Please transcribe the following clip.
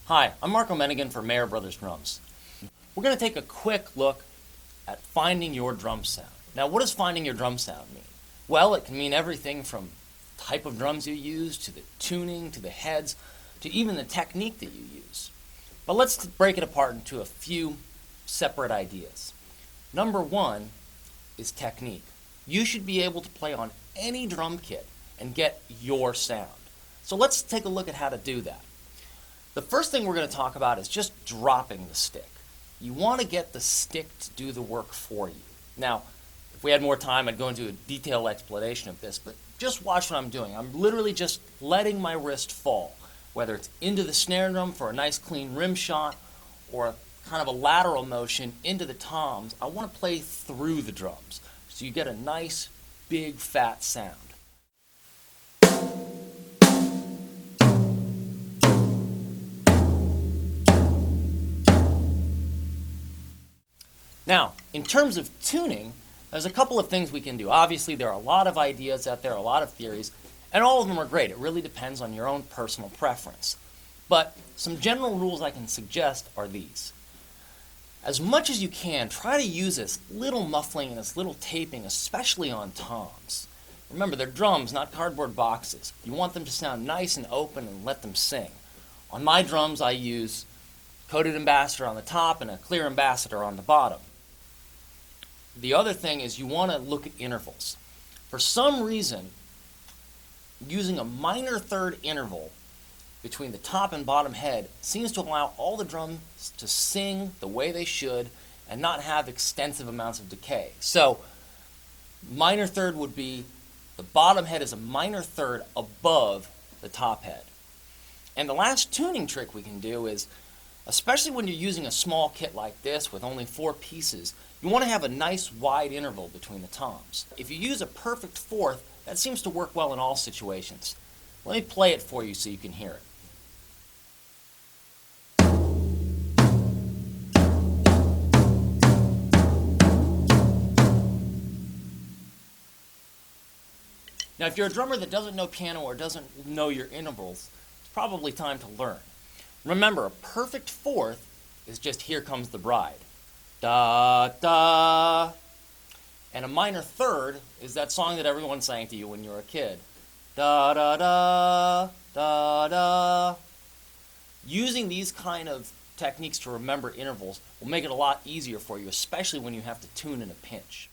Hi, I'm Marco Menigan for Mayer Brothers Drums. We're going to take a quick look at finding your drum sound. Now, what does finding your drum sound mean? Well, it can mean everything from type of drums you use, to the tuning, to the heads, to even the technique that you use. But let's break it apart into a few separate ideas. Number one is technique. You should be able to play on any drum kit and get your sound. So let's take a look at how to do that. The first thing we're going to talk about is just dropping the stick. You want to get the stick to do the work for you. Now, if we had more time, I'd go into a detailed explanation of this, but just watch what I'm doing. I'm literally just letting my wrist fall, whether it's into the snare drum for a nice clean rim shot or kind of a lateral motion into the toms. I want to play through the drums so you get a nice, big, fat sound. Now, in terms of tuning, there's a couple of things we can do. Obviously, there are a lot of ideas out there, a lot of theories, and all of them are great. It really depends on your own personal preference. But some general rules I can suggest are these. As much as you can, try to use as little muffling and as little taping, especially on toms. Remember, they're drums, not cardboard boxes. You want them to sound nice and open and let them sing. On my drums, I use coated ambassador on the top and a clear ambassador on the bottom. The other thing is you want to look at intervals. For some reason, using a minor third interval between the top and bottom head seems to allow all the drums to sing the way they should and not have extensive amounts of decay. So, minor third would be the bottom head is a minor third above the top head. And the last tuning trick we can do is, especially when you're using a small kit like this with only 4 pieces, you want to have a nice wide interval between the toms. If you use a perfect fourth, that seems to work well in all situations. Let me play it for you so you can hear it. Now, if you're a drummer that doesn't know piano or doesn't know your intervals, it's probably time to learn. Remember, a perfect fourth is just Here Comes the Bride. Da, da. And a minor third is that song that everyone sang to you when you were a kid. Da, da, da, da, da. Using these kind of techniques to remember intervals will make it a lot easier for you, especially when you have to tune in a pinch.